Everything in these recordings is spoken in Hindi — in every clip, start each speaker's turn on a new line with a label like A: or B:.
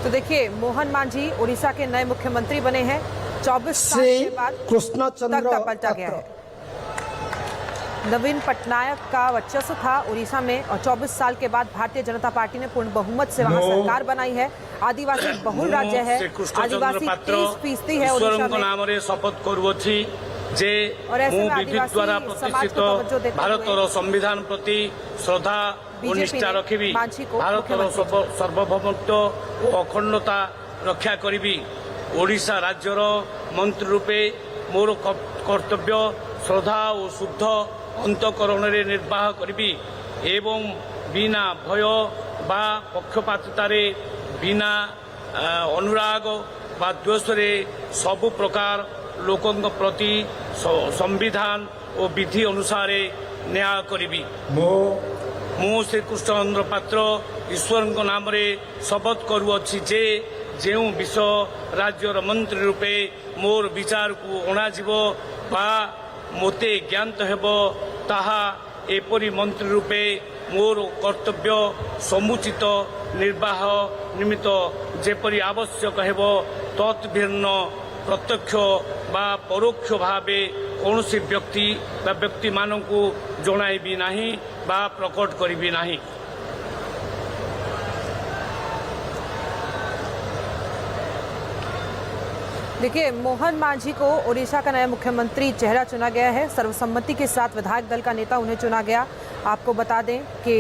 A: तो देखिए, मोहन मांझी उड़ीसा के नए मुख्यमंत्री बने हैं। 24 साल के बाद तख्ता पलटा गया है। नवीन पटनायक का वर्चस्व था उड़ीसा में और 24 साल के बाद भारतीय जनता पार्टी ने पूर्ण बहुमत से वहां सरकार बनाई है। आदिवासी बहुल राज्य है, आदिवासी 30% है उड़ीसा में।
B: नाम रे शपथ करूछि जे मु विधि द्वारा प्रतिष्ठित भारतर संविधान प्रति श्रद्धा और निष्ठा रखिबी, भारतर सार्वभौमत्व और अखंडता रक्षा करिबी। ओडिशा राज्यर मंत्री रूपे मोर कर्तव्य श्रद्धा और शुद्ध अंतकरण रे निर्वाह करिबी एवं बिना भय बा पक्षपातितारे बिना अनुराग बा द्वेष रे सबु प्रकार लोकों प्रति संविधान और विधि अनुसार न्याय करिबी। मु श्री कृष्णचंद्र पात्र ईश्वर नाम रे शपथ करूछि जे जेउ विषय राज्यर मंत्री रूपे मोर विचार को अणाजिब बा मोते ज्ञात हेब ताहा एपरी मंत्री रूपे मोर कर्तव्य समुचित निर्वाह निमित्त जेपरी आवश्यक हेब तत्भिन्न प्रत्यक्ष बा परोक्ष भावे कौनसी व्यक्ति बा व्यक्ति मानकु जणाइबी नाही बा प्रकट करिबी नाही।
A: देखिए, मोहन मांझी को ओडिशा का नया मुख्यमंत्री चेहरा चुना गया है। सर्वसम्मति के साथ विधायक दल का नेता उन्हें चुना गया। आपको बता दें कि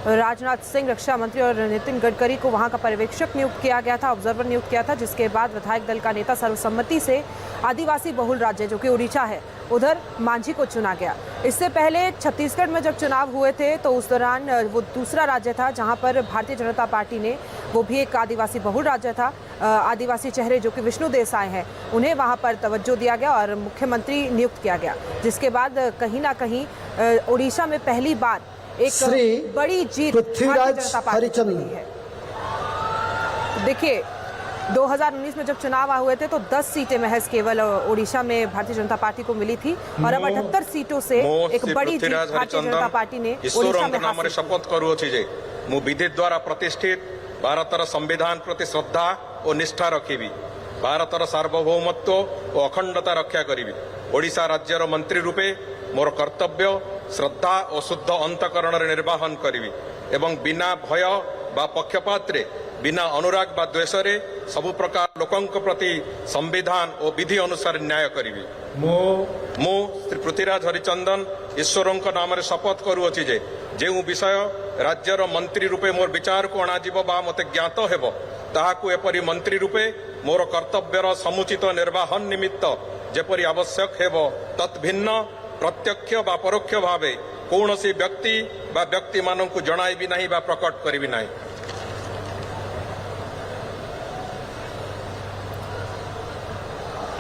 A: राजनाथ सिंह रक्षा मंत्री और नितिन गडकरी को वहां का पर्यवेक्षक नियुक्त किया गया था, ऑब्जर्वर नियुक्त किया था, जिसके बाद विधायक दल का नेता सर्वसम्मति से आदिवासी बहुल राज्य जो कि उड़ीसा है उधर मांझी को चुना गया। इससे पहले छत्तीसगढ़ में जब चुनाव हुए थे तो उस दौरान वो दूसरा राज्य था जहां पर भारतीय जनता पार्टी ने, वो भी एक आदिवासी बहुल राज्य था, आदिवासी चेहरे जो कि विष्णु देसाई हैं उन्हें वहां पर तवज्जो दिया गया और मुख्यमंत्री नियुक्त किया गया, जिसके बाद कहीं ना कहीं उड़ीसा में पहली बार एक बड़ी जीत भारतीय जनता पार्टी को मिली है। देखिए, 2019 में जब चुनाव हुए थे तो 10 सीटें महज केवल उड़ीसा में भारतीय जनता पार्टी को मिली थी और अब 78 सीटों से एक बड़ी जीत भारतीय जनता पार्टी ने उड़ीसा में हासिल की।
C: शपथ करूछि जे मु विधि द्वारा प्रतिष्ठित भारतर संविधान प्रति श्रद्धा और निष्ठा रखिबी, भारतर सार्वभौमत्व और अखंडता रक्षा करिबी। ओडिशा राज्यर मंत्री रूपे मोर कर्तव्य श्रद्धा और शुद्ध अंतकरण निर्वाहन करिबी एवं बिना भय बा पक्षपात रे बिना अनुराग बा द्वेष रे सबु प्रकार लोकंक प्रति संविधान और विधि अनुसार न्याय करिबी। मु श्री पृथ्वीराज हरिचंदन ईश्वरंक नाम रे शपथ करूछि जे जेउ विषय राज्यर मंत्री रूपे मोर विचार को अणाजिब बा मते ज्ञात हेब ताहाकु एपरी मंत्री रूपे मोर कर्तव्यर समुचित निर्वाहन निमित्त जेपरी आवश्यक हेब तत्भिन्न प्रत्यक्ष बा परोक्ष भावे कौनसी व्यक्ति बा व्यक्ति मानकु जणाइबी नाही बा प्रकट करिबी नाही।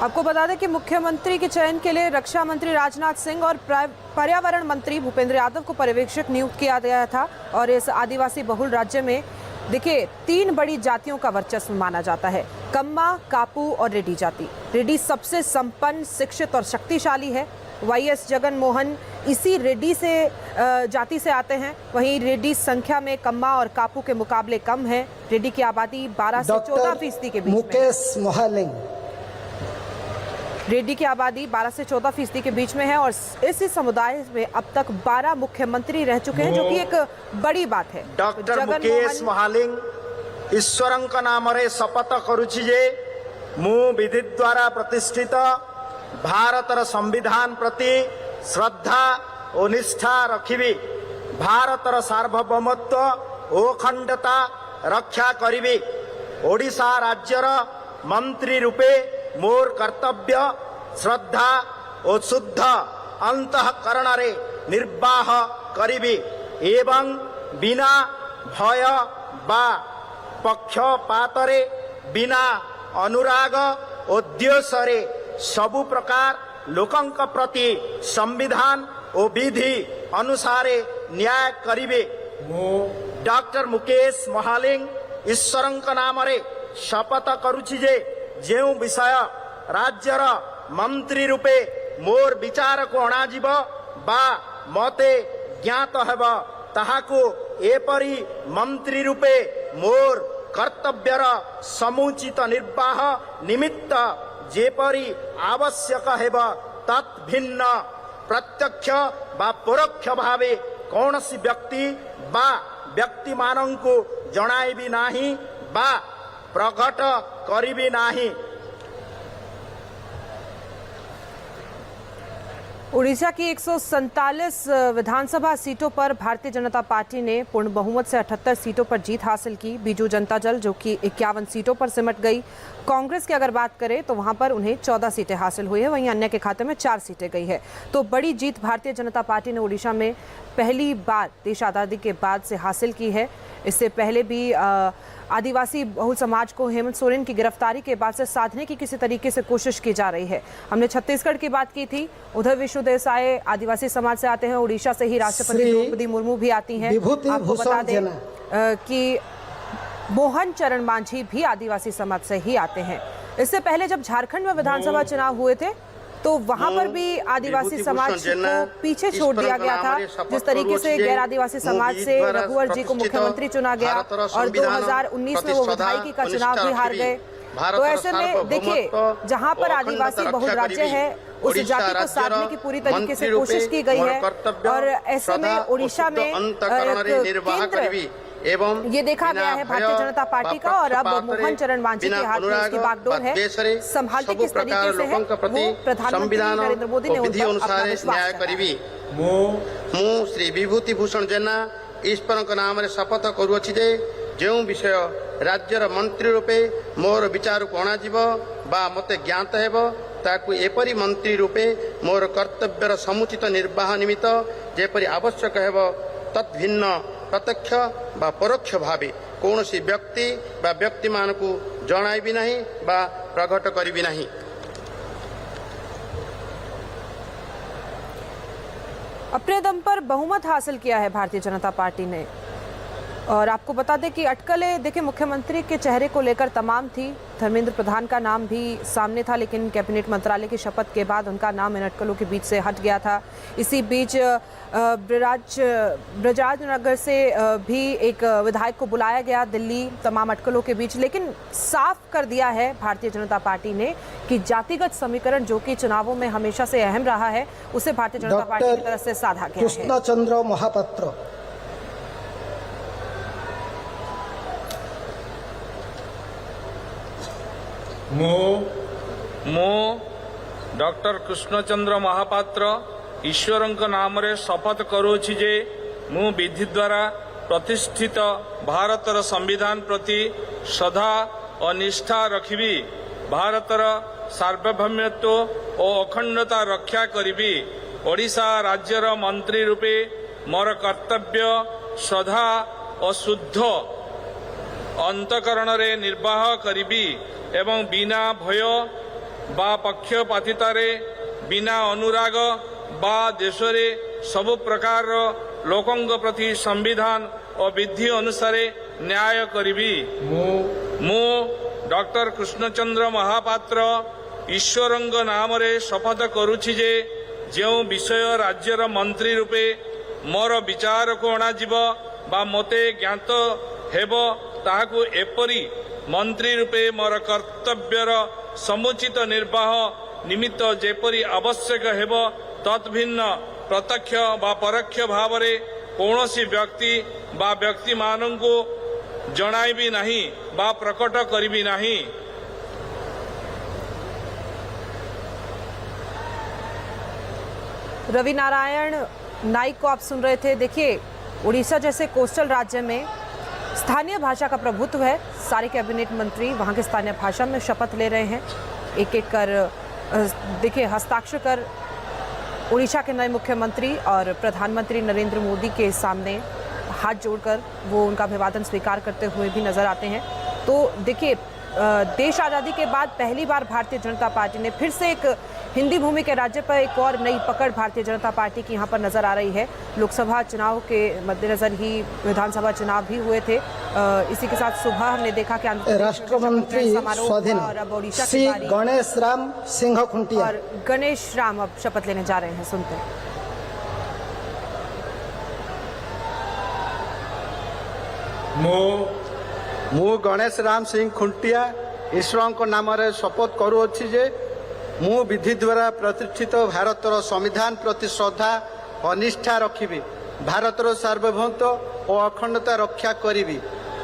A: आपको बता दें कि मुख्यमंत्री के चयन के लिए रक्षा मंत्री राजनाथ सिंह और पर्यावरण मंत्री भूपेंद्र यादव को पर्यवेक्षक नियुक्त किया गया था। और इस आदिवासी बहुल राज्य में देखिए 3 बड़ी जातियों का वर्चस्व माना जाता है, कम्मा, कापू और रेड्डी जाति। रेड्डी सबसे संपन्न, शिक्षित और शक्तिशाली है। वाईएस जगन मोहन इसी रेड्डी से जाति से आते हैं। वहीं रेड्डी संख्या में कम्मा और कापू के मुकाबले कम है। रेड्डी की आबादी 12 से 14% के बीच में। रेड्डी की आबादी 12 से 14% के बीच में है और इसी समुदाय में अब तक 12 मुख्यमंत्री रह चुके हैं, जो कि एक बड़ी बात है।
D: डॉक्टर मुकेश महालिंग ईश्वरंक नाम रे शपथ करूछि जे मु विधि द्वारा प्रतिष्ठित भारतर संविधान प्रति श्रद्धा और निष्ठा रखिबी, भारतर सार्वभौमत्व और अखंडता रक्षा करिबी। ओडिशा राज्यर मंत्री रूपे मोर कर्तव्य श्रद्धा और शुद्ध अंतःकरण रे निर्वाह करिबी एवं बिना भय बा पक्षपात रे बिना अनुराग और द्वेष रे सबु प्रकार लोकंक प्रति संविधान और विधि अनुसार न्याय करिबे। डॉक्टर मुकेश महालिंग ईश्वरंक नाम रे शपथ करूछि जे जेउ विषय राज्यर मंत्री रूपे मोर विचार को अणाजिब बा मते ज्ञात हेब ताहाकु एपरी मंत्री रूपे मोर कर्तव्यर समुचित निर्वाह निमित्त जेपरी आवश्यक हेब तत् भिन्न प्रत्यक्ष बा परोक्ष भावे कौनसी व्यक्ति बा व्यक्ति मानंकु जणाइबी नाही बा प्रकट करिबी नाही।
A: उड़ीसा की 147 विधानसभा सीटों पर भारतीय जनता पार्टी ने पूर्ण बहुमत से 78 सीटों पर जीत हासिल की। बीजू जनता दल जो कि 51 सीटों पर सिमट गई। कांग्रेस की अगर बात करें तो वहां पर उन्हें 14 सीटें हासिल हुई है, वहीं अन्य के खाते में 4 सीटें गई है। तो बड़ी जीत भारतीय जनता पार्टी ने उड़ीसा में पहली बार देश आज़ादी के बाद से हासिल की है। इससे पहले भी आदिवासी बहुल समाज को हेमंत सोरेन की गिरफ्तारी के बाद से साधने की किसी तरीके से कोशिश की जा रही है। हमने छत्तीसगढ़ की बात की थी, उधर विष्णुदेव साय आदिवासी समाज से आते हैं। उड़ीसा से ही राष्ट्रपति द्रौपदी मुर्मू भी आती हैं। आपको बता दें कि मोहन चरण मांझी भी आदिवासी समाज से ही आते हैं। इससे पहले जब झारखंड में विधानसभा चुनाव हुए थे तो वहां पर भी आदिवासी समाज को पीछे छोड़ दिया गया था। जिस तरीके से गैर आदिवासी समाज से रघुवर जी को मुख्यमंत्री चुना गया और 2019 में वो विधायकी का चुनाव भी हार गए। तो ऐसे में देखिए, जहां पर आदिवासी बहुल राज्य है उस जाति को साधने की पूरी तरीके से कोशिश की गई है। और ऐसे में उड़ीसा में केंद्र ये देखा गया है भारतीय जनता पार्टी का, और अब मोहन चरण मांझी के हाथ में इसकी बागडोर है। संभालते किस तरीके से है वो प्रधानमंत्री नरेंद्र मोदी ने उन पर अपना विश्वास जताया।
E: मु श्री विभूति भूषण जेना ईश्वर नाम रे शपथ करूछि जे जो विषय राज्यर मंत्री रूपे मोर विचार को अणाजिब बा मते ज्ञात हेबो ताकु एपरी मंत्री रूपे मोर कर्तव्यर समुचित निर्वाह निमित्त जेपरी आवश्यक हेबो तद्भिन्न प्रत्यक्ष बा परोक्ष भावे कौनसी व्यक्ति बा व्यक्ति मान को जणाइबी नहीं बा प्रकट करिबी नहीं।
A: अपने दम पर बहुमत हासिल किया है भारतीय जनता पार्टी ने। और आपको बता दें कि अटकलें देखिए मुख्यमंत्री के चेहरे को लेकर तमाम थी। धर्मेंद्र प्रधान का नाम भी सामने था, लेकिन कैबिनेट मंत्रालय की शपथ के बाद उनका नाम इन अटकलों के बीच से हट गया था। इसी बीच ब्रजराजनगर से भी एक विधायक को बुलाया गया दिल्ली तमाम अटकलों के बीच, लेकिन साफ कर दिया है भारतीय जनता पार्टी ने कि जातिगत समीकरण जो कि चुनावों में हमेशा से अहम रहा है उसे भारतीय जनता पार्टी की तरफ से साधा गया है।
F: कृष्ण चंद्र महापात्र
B: मो डॉक्टर कृष्णचंद्र महापात्र ईश्वर नाम रे शपथ करुछि जे मु विधि द्वारा प्रतिष्ठित भारतर संविधान प्रति श्रद्धा और निष्ठा रखिबी, भारतर सार्वभौमत्व और अखंडता रक्षा करिबी, ओडिशा राज्यर मंत्री रूपे मोर कर्तव्य श्रद्धा और शुद्ध अंतकरण रे निर्वाह करिबी एवं बिना भय बा पक्षपातितारे बिना अनुराग बा देश रे सबु प्रकार लोकंग प्रति संविधान और विधि अनुसार न्याय करिबी। मु डॉक्टर कृष्णचंद्र महापात्र ईश्वरंग नाम रे शपथ करुछि जे जो विषय राज्यर मंत्री रूपे मोर विचार को अणाजिब बा मते ज्ञात हेबो ताहाकु एपरी मंत्री रूपे मोर कर्तव्यर समुचित निर्वाह निमित्त जेपरी आवश्यक हेबो तद्भिन्न प्रत्यक्ष बा परोक्ष भाव रे कौनसी व्यक्ति बा व्यक्ति मानंकु जणाइबी नहीं बा प्रकट करिबी नहीं।
A: रवि नारायण नाइक को आप सुन रहे थे। देखिए, उड़ीसा जैसे कोस्टल राज्य में स्थानीय भाषा का प्रभुत्व है। सारे कैबिनेट मंत्री वहां के स्थानीय भाषा में शपथ ले रहे हैं, एक एक कर देखिए हस्ताक्षर कर उड़ीसा के नए मुख्यमंत्री और प्रधानमंत्री नरेंद्र मोदी के सामने हाथ जोड़कर वो उनका अभिवादन स्वीकार करते हुए भी नजर आते हैं। तो देखिए, देश आज़ादी के बाद पहली बार भारतीय जनता पार्टी ने फिर से एक हिंदी भूमि के राज्य पर एक और नई पकड़ भारतीय जनता पार्टी की यहाँ पर नजर आ रही है। लोकसभा चुनाव के मद्देनजर ही विधानसभा चुनाव भी हुए थे। इसी के साथ सुबह हमने देखा कि
F: राष्ट्रमंत्री स्वाधीन श्री गणेश राम सिंह खुंटिया
A: और गणेश राम अब शपथ लेने जा रहे हैं। सुनते हैं।
E: ମୁଁ ଗଣେଶ ରାମ ସିଂ ଖୁଣ୍ଟିଆ ଈଶ୍ୱରଙ୍କ ନାମରେ ଶପଥ କରୁଅଛି ଯେ ମୁଁ ବିଧି ଦ୍ୱାରା ପ୍ରତିଷ୍ଠିତ ଭାରତର ସମ୍ବିଧାନ ପ୍ରତି ଶ୍ରଦ୍ଧା ଓ ନିଷ୍ଠା ରଖିବି, ଭାରତର ସାର୍ବଭୌମତ୍ୱ ଓ ଅଖଣ୍ଡତା ରକ୍ଷା କରିବି,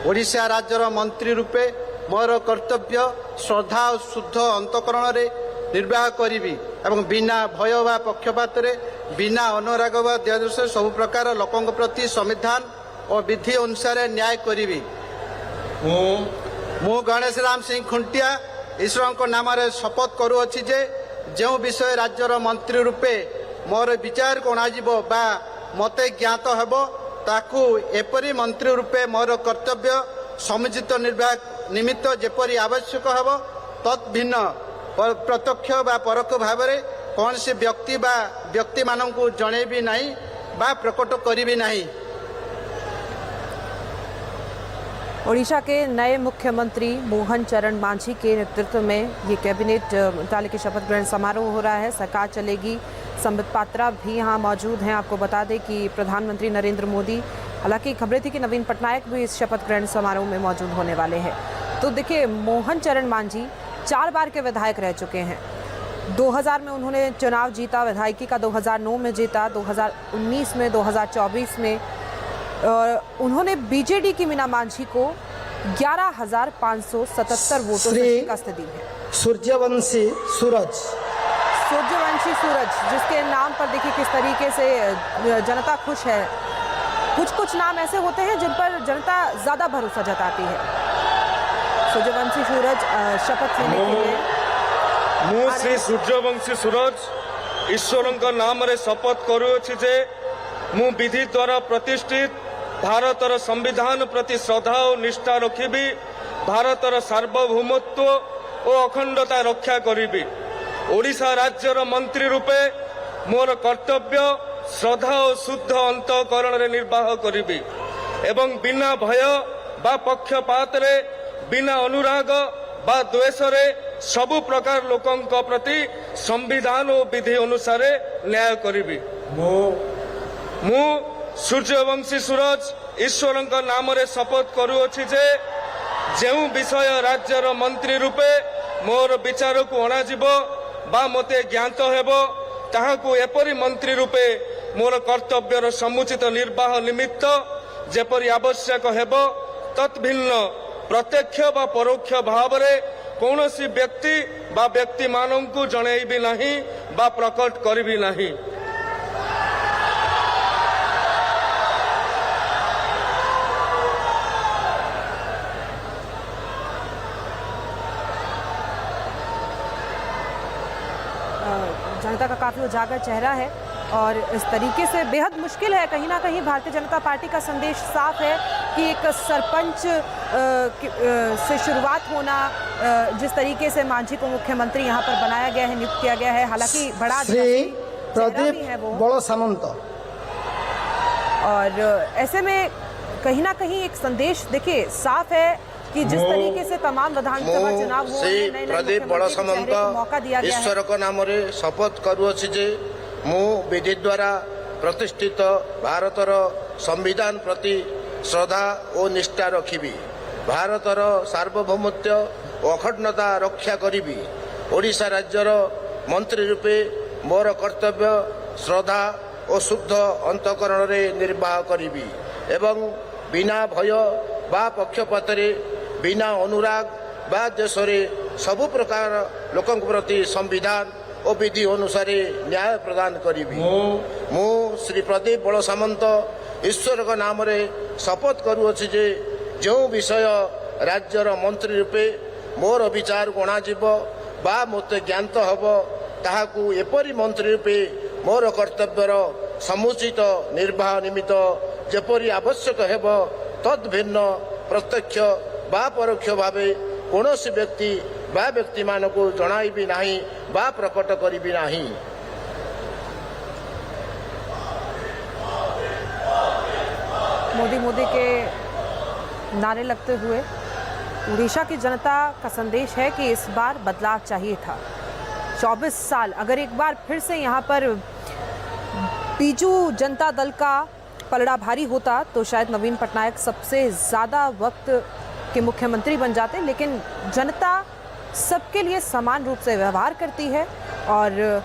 E: ଓଡ଼ିଶା ରାଜ୍ୟର ମନ୍ତ୍ରୀ ରୂପେ ମୋର କର୍ତ୍ତବ୍ୟ ଶ୍ରଦ୍ଧା ଓ ଶୁଦ୍ଧ ଅନ୍ତଃକରଣରେ ନିର୍ବାହ କରିବି ଏବଂ ବିନା ଭୟ ବା ପକ୍ଷପାତରେ ବିନା ଅନୁରାଗ ବା ଦ୍ୱେଷରେ ସବୁ ପ୍ରକାର ଲୋକଙ୍କ ପ୍ରତି ସମ୍ବିଧାନ ଓ ବିଧି ଅନୁସାରେ ନ୍ୟାୟ କରିବି। ମୁଁ ଗଣେଶ ରାମ ସିଂ ଖୁଣ୍ଟିଆ ଈଶ୍ୱରଙ୍କ ନାମରେ ଶପଥ କରୁଅଛି ଯେ ଯେଉଁ ବିଷୟ ରାଜ୍ୟର ମନ୍ତ୍ରୀ ରୂପେ ମୋର ବିଚାରକୁ ଅଣାଯିବ ବା ମୋତେ ଜ୍ଞାତ ହେବ ତାକୁ ଏପରି ମନ୍ତ୍ରୀ ରୂପେ ମୋର କର୍ତ୍ତବ୍ୟ ସମୁଚିତ ନିର୍ବାହ ନିମିତ୍ତ ଯେପରି ଆବଶ୍ୟକ ହେବ ତତ୍ ଭିନ୍ନ ପ୍ରତ୍ୟକ୍ଷ ବା ପରୋକ୍ଷ ଭାବରେ କୌଣସି ବ୍ୟକ୍ତି ବା ବ୍ୟକ୍ତିମାନଙ୍କୁ ଜଣେଇବି ନାହିଁ ବା ପ୍ରକଟ କରିବି ନାହିଁ।
A: ओडिशा के नए मुख्यमंत्री मोहन चरण मांझी के नेतृत्व में ये कैबिनेट मुतालिक शपथ ग्रहण समारोह हो रहा है। सरकार चलेगी। संबित पात्रा भी यहाँ मौजूद हैं। आपको बता दें कि प्रधानमंत्री नरेंद्र मोदी, हालांकि खबरें थी कि नवीन पटनायक भी इस शपथ ग्रहण समारोह में मौजूद होने वाले हैं। तो देखिए, मोहन चरण मांझी 4 बार के विधायक रह चुके हैं। 2000 में उन्होंने चुनाव जीता, विधायकी का 2009 में जीता, 2019 में, 2024 में उन्होंने बीजेडी की मीना मांझी को 11,577 वोटों से शिकस्त दी है।
F: सूर्यवंशी सूरज,
A: जिसके नाम पर देखिए किस तरीके से जनता खुश है। कुछ नाम ऐसे होते हैं जिन पर जनता ज्यादा भरोसा जताती है। सूर्यवंशी सूरज शपथ लेने के लिए
G: ମୁଁ ଶ୍ରୀ ସୂର୍ଯ୍ୟବଂଶୀ ସୁରଜ ଈଶ୍ୱରଙ୍କ ନାମରେ ଶପଥ କରୁଅଛି ଯେ ମୁଁ ବିଧି ଦ୍ୱାରା ପ୍ରତିଷ୍ଠିତ ଭାରତର ସମ୍ବିଧାନ ପ୍ରତି ଶ୍ରଦ୍ଧା ଓ ନିଷ୍ଠା ରଖିବି, ଭାରତର ସାର୍ବଭୌମତ୍ୱ ଓ ଅଖଣ୍ଡତା ରକ୍ଷା କରିବି, ଓଡ଼ିଶା ରାଜ୍ୟର ମନ୍ତ୍ରୀ ରୂପେ ମୋର କର୍ତ୍ତବ୍ୟ ଶ୍ରଦ୍ଧା ଓ ଶୁଦ୍ଧ ଅନ୍ତଃକରଣରେ ନିର୍ବାହ କରିବି ଏବଂ ବିନା ଭୟ ବା ପକ୍ଷପାତରେ ବିନା ଅନୁରାଗ ବା ଦ୍ୱେଷରେ ସବୁ ପ୍ରକାର ଲୋକଙ୍କ ପ୍ରତି ସମ୍ବିଧାନ ଓ ବିଧି ଅନୁସାରେ ନ୍ୟାୟ କରିବି। ମୁଁ ସୂର୍ଯ୍ୟବଂଶୀ ସୁରଜ ଈଶ୍ୱରଙ୍କ ନାମରେ ଶପଥ କରୁଅଛି ଯେ ଯେଉଁ ବିଷୟ ରାଜ୍ୟର ମନ୍ତ୍ରୀ ରୂପେ ମୋର ବିଚାରକୁ ଅଣାଯିବ ବା ମୋତେ ଜ୍ଞାତ ହେବ ତାହାକୁ ଏପରି ମନ୍ତ୍ରୀ ରୂପେ ମୋର କର୍ତ୍ତବ୍ୟର ସମୁଚିତ ନିର୍ବାହ ନିମିତ୍ତ ଯେପରି ଆବଶ୍ୟକ ହେବ ତତ୍ ଭିନ୍ନ ପ୍ରତ୍ୟକ୍ଷ ବା ପରୋକ୍ଷ ଭାବରେ କୌଣସି ବ୍ୟକ୍ତି ବା ବ୍ୟକ୍ତିମାନଙ୍କୁ ଜଣାଇବି ନାହିଁ ବା ପ୍ରକଟ କରିବି ନାହିଁ।
A: जनता का काफी उजागर चेहरा है और इस तरीके से बेहद मुश्किल है। कहीं ना कहीं भारतीय जनता पार्टी का संदेश साफ है कि एक सरपंच से शुरुआत होना, जिस तरीके से मांझी को मुख्यमंत्री यहाँ पर बनाया गया है, नियुक्त किया गया है, हालांकि बड़ा
F: श्री प्रदीप बड़ो सामंत,
A: और ऐसे में कहीं ना कहीं एक संदेश देखिए साफ है कि जिस तरीके से तमाम विधानसभा चुनाव हुए हैं, नए
E: प्रदीप बड़ सामंत
A: मौका दिया गया है।
E: ईश्वर को नाम शपथ करुअछि जे मु विधि द्वारा प्रतिष्ठित भारतर संविधान प्रति श्रद्धा और निष्ठा रखिबी, भारतर सार्वभौमत्व और अखंडता रक्षा करिबी, ओडिशा राज्यर मंत्री रूपे मोर कर्तव्य श्रद्धा और शुद्ध अंतःकरण रे निर्वाह करिबी एवं बिना भय बा पक्षपातरे बिना अनुराग बा देशरे सबु प्रकार लोकों प्रति संविधान और विधि अनुसार न्याय प्रदान करी। मु श्री प्रदीप बड़ सामंत ईश्वर का नाम रे शपथ करुअछि जे जो विषय राज्यर मंत्री रूपे मोर विचार को अणाजिब बा मते ज्ञात हब ताहाकू एपरी मंत्री रूपे मोर कर्तव्यर समुचित निर्वाह निमित्त जेपरी आवश्यक हेब तद भिन्न प्रत्यक्ष बा परोक्ष भावे कौनसी व्यक्ति बा व्यक्ति मानकू जणाइबी नाही बा प्रकट करिबी नाही।
A: मोदी के नारे लगते हुए उड़ीसा की जनता का संदेश है कि इस बार बदलाव चाहिए था। 24 साल अगर एक बार फिर से यहाँ पर बीजू जनता दल का पलड़ा भारी होता तो शायद नवीन पटनायक सबसे ज़्यादा वक्त कि मुख्यमंत्री बन जाते, लेकिन जनता सबके लिए समान रूप से व्यवहार करती है और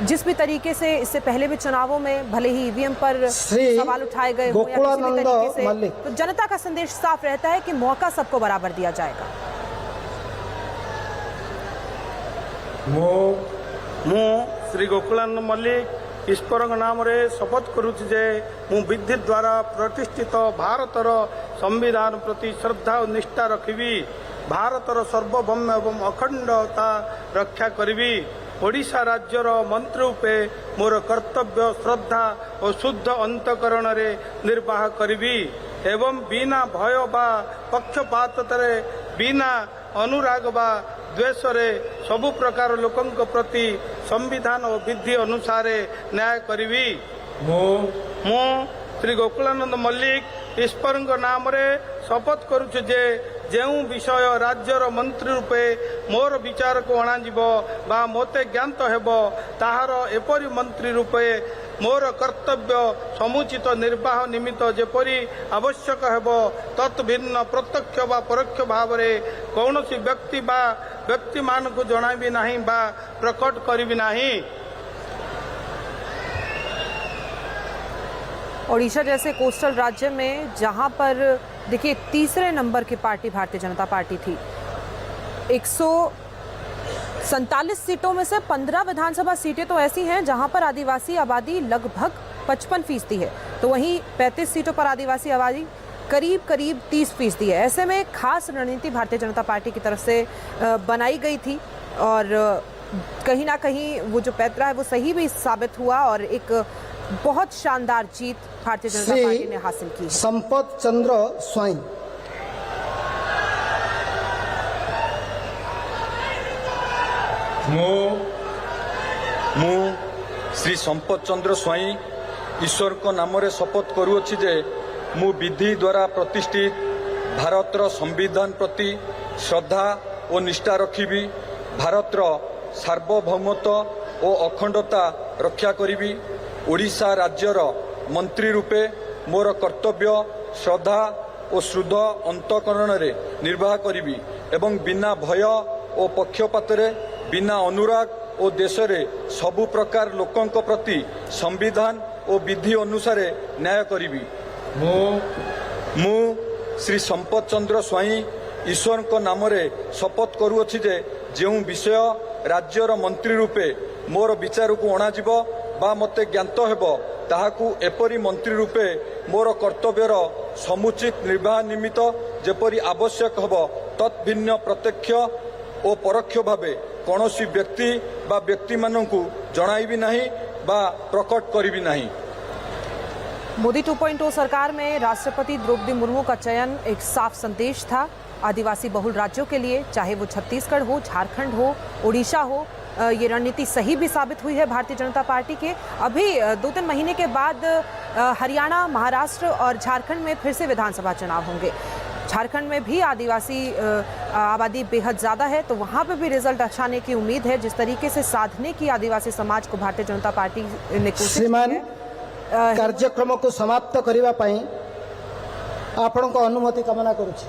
A: जिस भी तरीके से इससे पहले भी चुनावों में भले ही ईवीएम पर सवाल उठाए गए हो या किसी भी तरीके से, तो जनता का संदेश साफ रहता है कि मौका सबको बराबर दिया जाएगा।
G: ମୁଁ ଶ୍ରୀ ଗୋକୁଳାନନ୍ଦ ମଲ୍ଲିକ ଈଶ୍ୱରଙ୍କ ନାମରେ ଶପଥ କରୁଛି ଯେ ମୁଁ ବିଧି ଦ୍ୱାରା ପ୍ରତିଷ୍ଠିତ ଭାରତର ସମ୍ବିଧାନ ପ୍ରତି ଶ୍ରଦ୍ଧା ଓ ନିଷ୍ଠା ରଖିବି, ଭାରତର ସାର୍ବଭୌମ ଏବଂ ଅଖଣ୍ଡତା ରକ୍ଷା କରିବି, ଓଡ଼ିଶା ରାଜ୍ୟର ମନ୍ତ୍ରୀ ରୂପେ ମୋର କର୍ତ୍ତବ୍ୟ ଶ୍ରଦ୍ଧା ଓ ଶୁଦ୍ଧ ଅନ୍ତଃକରଣରେ ନିର୍ବାହ କରିବି ଏବଂ ବିନା ଭୟ ବା ପକ୍ଷପାତରେ, ବିନା ଅନୁରାଗ ବା द्वेषरे सबु प्रकार लोकंक प्रति संविधान और विधि अनुसार न्याय करी। मु श्री गोकुलानंद मल्लिक ईश्वर नाम रे शपथ करुछु जे जेउ विषय राज्यर मंत्री रूपे मोर विचार को अणाजिब बा मोते ज्ञात हेबो ताहार एपरी मंत्री रूपे मोर कर्तव्य समुचित निर्वाह निमित्त जेपरी आवश्यक हेबो तत् भिन्न प्रत्यक्ष बा परोक्ष भाव रे कौनसी व्यक्ति बा व्यक्ति मान को जणाबी नहीं बा प्रकट करी नहीं।
A: ओडिशा जैसे कोस्टल राज्य में जहां पर देखिए तीसरे नंबर की पार्टी भारतीय जनता पार्टी थी, 147 सीटों में से 15 विधानसभा सीटें तो ऐसी हैं जहां पर आदिवासी आबादी लगभग 55% है, तो वहीं 35 सीटों पर आदिवासी आबादी करीब 30% है। ऐसे में खास रणनीति भारतीय जनता पार्टी की तरफ से बनाई गई थी और कहीं ना कहीं वो जो पैतरा है वो सही भी साबित हुआ और एक बहुत शानदार जीत भारतीय जनता पार्टी ने हासिल की।
F: संपत चंद्र स्वाई
H: मु श्री संपत चंद्र स्वाई ईश्वर को नाम रे शपथ करुअछि जे मु विधि द्वारा प्रतिष्ठित भारतर संविधान प्रति श्रद्धा और निष्ठा रखिबी, भारतर सार्वभौमत्व और अखंडता रक्षा करिबी, ओडिशा राज्यर मंत्री रूपे मोर कर्तव्य श्रद्धा और शुद्ध अंतःकरण रे निर्वाह करिबी एवं बिना भय और पक्षपातरे, बिना अनुराग और देश रे सबु प्रकार लोकंक प्रति संविधान और विधि अनुसार न्याय करिबी। मु श्री संपत चंद्र स्वाई ईश्वर को नाम रे शपथ करुअछि जे जेउ विषय राज्यर मंत्री रूपे मोर विचार को अणाजिब बा मते ज्ञात हेबो ताहाकू एपरी मंत्री रूपे मोर कर्तव्यर समुचित निर्वाह निमित्त जेपरी आवश्यक हेबो तत्भिन्न प्रत्यक्ष और परोक्ष भावे कौनसी व्यक्ति बा व्यक्ति मानकू जणाइबी नहीं बा प्रकट करिबी नहीं।
A: मोदी 2.0 सरकार में राष्ट्रपति द्रौपदी मुर्मू का चयन एक साफ संदेश था आदिवासी बहुल राज्यों के लिए, चाहे वो छत्तीसगढ़ हो, झारखंड हो, उड़ीसा हो। ये रणनीति सही भी साबित हुई है भारतीय जनता पार्टी के। अभी 2-3 महीने के बाद हरियाणा, महाराष्ट्र और झारखंड में फिर से विधानसभा चुनाव होंगे। झारखंड में भी आदिवासी आबादी बेहद ज़्यादा है, तो वहाँ पे भी रिजल्ट अच्छा आने की उम्मीद है। जिस तरीके से साधने की आदिवासी समाज को भारतीय जनता पार्टी ने कोशिश की है।
F: कार्यक्रम को समाप्त करने आपन को अनुमति कामना करुछि।